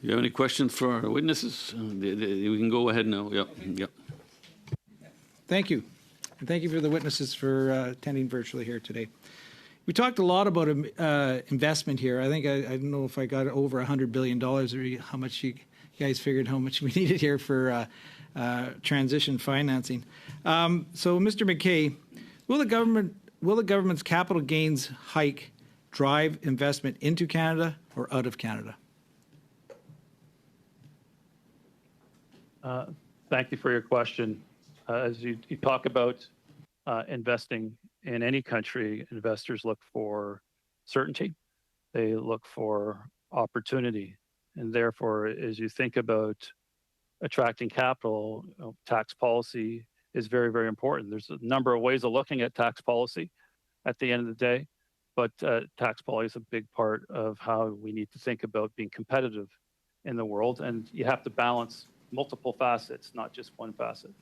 You have any questions for our witnesses? We can go ahead now. Yep. Yep. Thank you. And thank you for the witnesses for attending virtually here today. We talked a lot about investment here. I think I don't know if I got over $100 billion or how much you guys figured how much we needed here for transition financing. So, Mr. McKay, will the government's capital gains hike drive investment into Canada or out of Canada? Thank you for your question. As you talk about investing in any country, investors look for certainty. They look for opportunity. And therefore, as you think about attracting capital, tax policy is very, very important. There's a number of ways of looking at tax policy at the end of the day, but tax policy is a big part of how we need to think about being competitive in the world. And you have to balance multiple facets, not just one facet.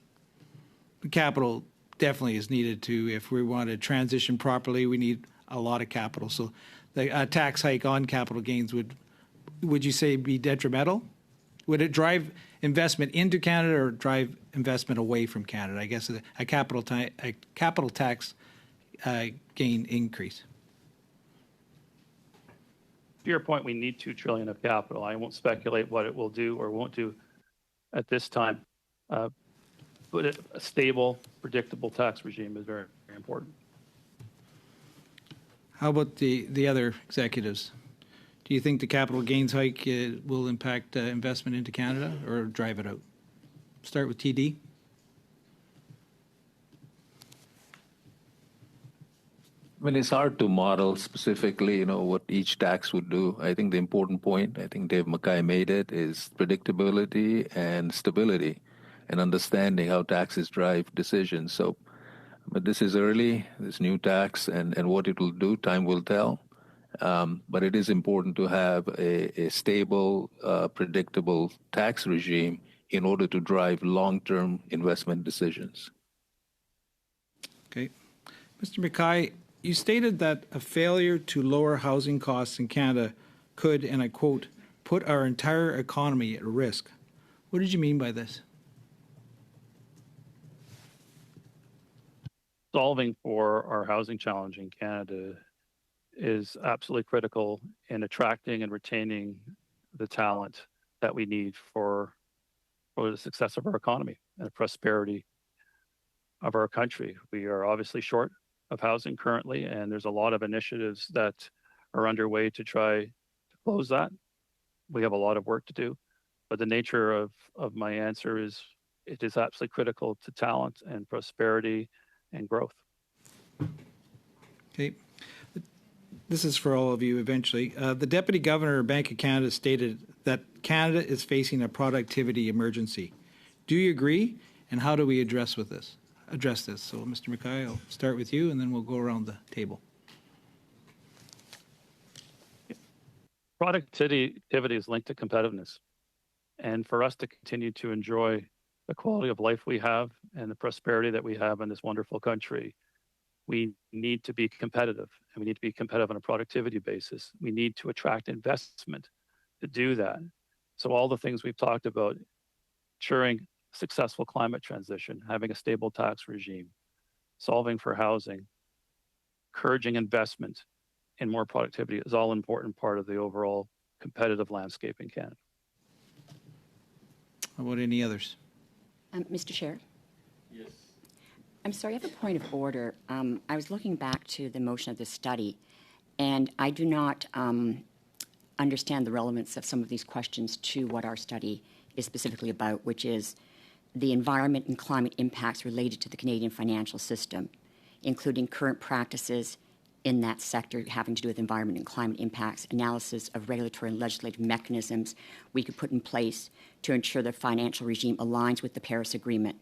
Capital definitely is needed to, if we want to transition properly, we need a lot of capital. So the tax hike on capital gains would you say be detrimental? Would it drive investment into Canada or drive investment away from Canada? I guess a capital tax gain increase. To your point, we need $2 trillion of capital. I won't speculate what it will do or won't do at this time. But a stable, predictable tax regime is very, very important. How about the other executives? Do you think the capital gains hike will impact investment into Canada or drive it out? Start with TD. I mean, it's hard to model specifically, what each tax would do. I think the important point, I think Dave Mackay made it, is predictability and stability and understanding how taxes drive decisions. So, but this is early, this new tax, and what it will do, time will tell. But it is important to have a stable, predictable tax regime in order to drive long-term investment decisions. Okay. Mr. Mackay, you stated that a failure to lower housing costs in Canada could, and I quote, put our entire economy at risk. What did you mean by this? Solving for our housing challenge in Canada is absolutely critical in attracting and retaining the talent that we need for the success of our economy and the prosperity of our country. We are obviously short of housing currently, and there's a lot of initiatives that are underway to try to close that. We have a lot of work to do, but the nature of my answer is it is absolutely critical to talent and prosperity and growth. Okay. This is for all of you eventually. The Deputy Governor of Bank of Canada stated that Canada is facing a productivity emergency. Do you agree? And how do we address this? So, Mr. Mackay, I'll start with you, and then we'll go around the table. Productivity is linked to competitiveness. And for us to continue to enjoy the quality of life we have and the prosperity that we have in this wonderful country, we need to be competitive, and we need to be competitive on a productivity basis. We need to attract investment to do that. So all the things we've talked about, ensuring successful climate transition, having a stable tax regime, solving for housing, encouraging investment in more productivity is all important part of the overall competitive landscape in Canada. How about any others? Mr. Chair? Yes. I'm sorry, I have a point of order. I was looking back to the motion of this study, and I do not understand the relevance of some of these questions to what our study is specifically about, which is the environment and climate impacts related to the Canadian financial system, including current practices in that sector having to do with environment and climate impacts, analysis of regulatory and legislative mechanisms we could put in place to ensure the financial regime aligns with the Paris Agreement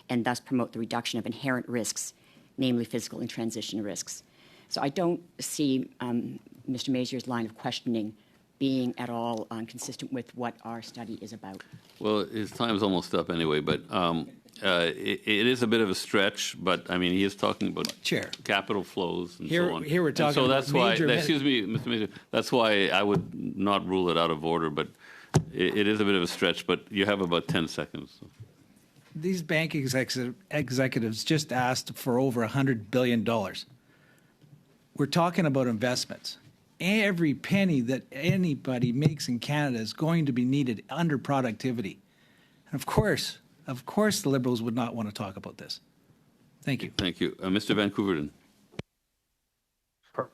and thus promote the reduction of inherent risks, namely physical and transition risks. So I don't see Mr. Mazier's line of questioning being at all consistent with what our study is about. Well, his time's almost up anyway, but it is a bit of a stretch, but I mean, he is talking about capital flows and so on. Here we're talking so about that's why, major... excuse me, Mr. Major, that's why I would not rule it out of order, but it is a bit of a stretch, but you have about 10 seconds. These bank executives just asked for over $100 billion. We're talking about investments. Every penny that anybody makes in Canada is going to be needed under productivity. And of course, the Liberals would not want to talk about this. Thank you. Thank you. Mr. Van Couverden.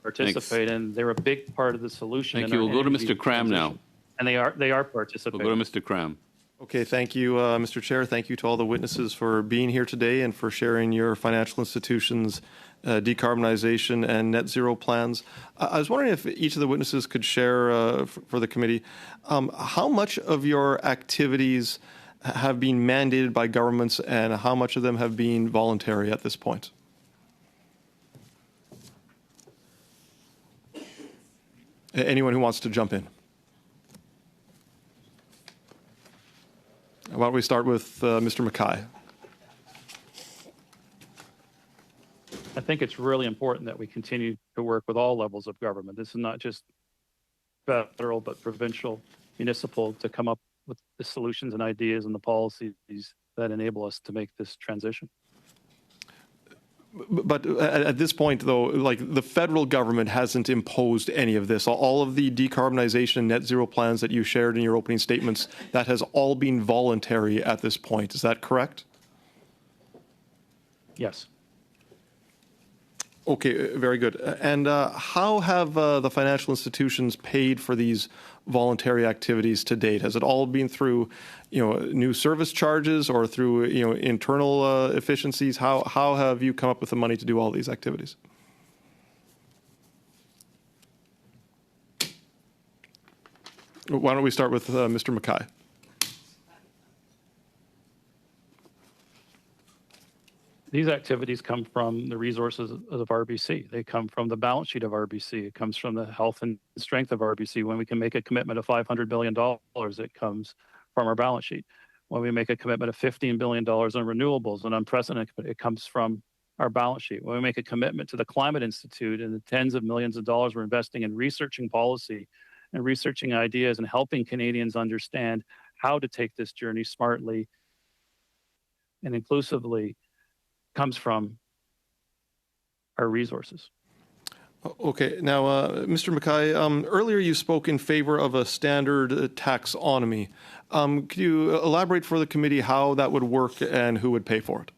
Participate, and they're a big part of the solution. Thank you. We'll go to Mr. Cram now. And they are participating. We'll go to Mr. Cram. Okay, thank you, Mr. Chair. Thank you to all the witnesses for being here today and for sharing your financial institutions' decarbonization and net zero plans. I was wondering if each of the witnesses could share for the committee how much of your activities have been mandated by governments and how much of them have been voluntary at this point? Anyone who wants to jump in? Why don't we start with Mr. Mackay? I think it's really important that we continue to work with all levels of government. This is not just federal, but provincial, municipal, to come up with the solutions and ideas and the policies that enable us to make this transition. But at this point, though, like the federal government hasn't imposed any of this. All of the decarbonization and net zero plans that you shared in your opening statements, that has all been voluntary at this point. Is that correct? Yes. Okay, very good. And how have the financial institutions paid for these voluntary activities to date? Has it all been through, new service charges or through, internal efficiencies? How have you come up with the money to do all these activities? Why don't we start with Mr. Mackay? These activities come from the resources of RBC. They come from the balance sheet of RBC. It comes from the health and strength of RBC. When we can make a commitment of $500 billion, it comes from our balance sheet. When we make a commitment of $15 billion on renewables and unprecedented, it comes from our balance sheet. When we make a commitment to the Climate Institute and the tens of millions of dollars we're investing in researching policy and researching ideas and helping Canadians understand how to take this journey smartly and inclusively, comes from our resources. Okay. Now, Mr. Mackay, earlier you spoke in favor of a standard taxonomy. Could you elaborate for the committee how that would work and who would pay for it?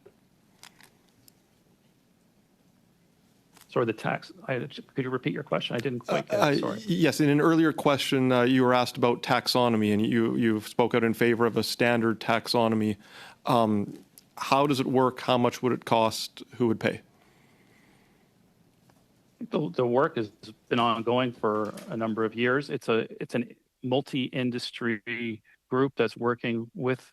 Sorry, the tax. Could you repeat your question? I didn't quite get it. Sorry. Yes, in an earlier question, you were asked about taxonomy, and you spoke out in favor of a standard taxonomy. How does it work? How much would it cost? Who would pay? The work has been ongoing for a number of years. It's a multi-industry group that's working with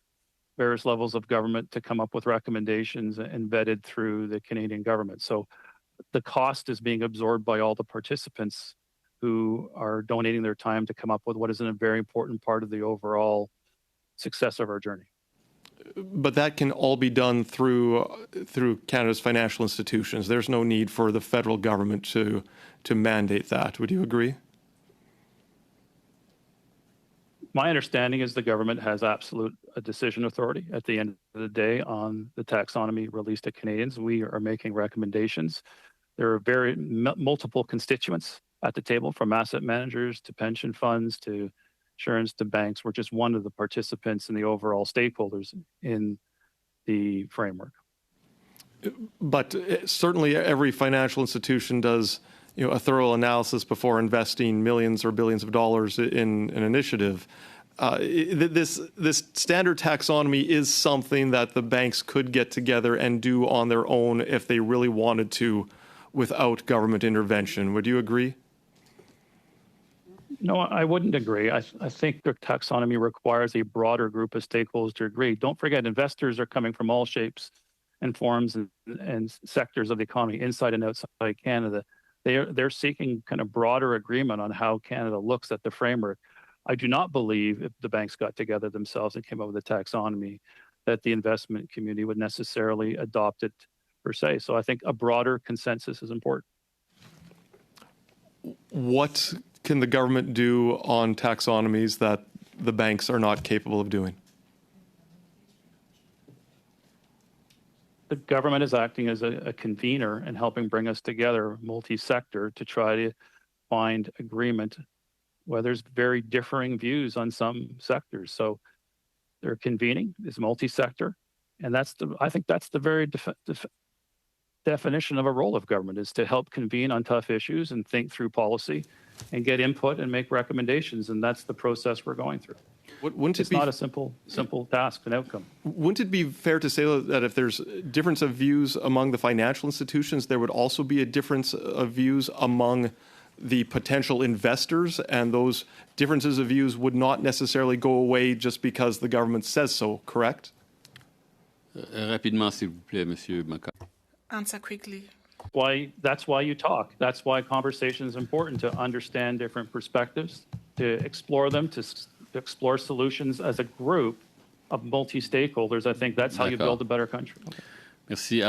various levels of government to come up with recommendations and vetted through the Canadian government. So the cost is being absorbed by all the participants who are donating their time to come up with what is a very important part of the overall success of our journey. But that can all be done through Canada's financial institutions. There's no need for the federal government to mandate that. Would you agree? My understanding is the government has absolute decision authority at the end of the day on the taxonomy released to Canadians. We are making recommendations. There are multiple constituents at the table, from asset managers to pension funds to insurance to banks. We're just one of the participants and the overall stakeholders in the framework. But certainly every financial institution does a thorough analysis before investing millions or billions of dollars in an initiative. This standard taxonomy is something that the banks could get together and do on their own if they really wanted to without government intervention. Would you agree? No, I wouldn't agree. I think the taxonomy requires a broader group of stakeholders to agree. Don't forget, investors are coming from all shapes and forms and sectors of the economy, inside and outside Canada. They're seeking kind of broader agreement on how Canada looks at the framework. I do not believe if the banks got together themselves and came up with a taxonomy that the investment community would necessarily adopt it per se. So I think a broader consensus is important. What can the government do on taxonomies that the banks are not capable of doing? The government is acting as a convener and helping bring us together, multi-sector, to try to find agreement where there's very differing views on some sectors. So they're convening, is multi-sector, and I think that's the very definition of a role of government, is to help convene on tough issues and think through policy and get input and make recommendations, and that's the process we're going through. It's not a simple task and outcome. Wouldn't it be fair to say that if there's difference of views among the financial institutions, there would also be a difference of views among the potential investors, and those differences of views would not necessarily go away just because the government says so, correct? Rapidement, s'il vous plaît, Monsieur Mackay. Answer quickly. That's why you talk. That's why conversation is important, to understand different perspectives, to explore them, to explore solutions as a group of multi-stakeholders. I think that's how you build a better country. Merci.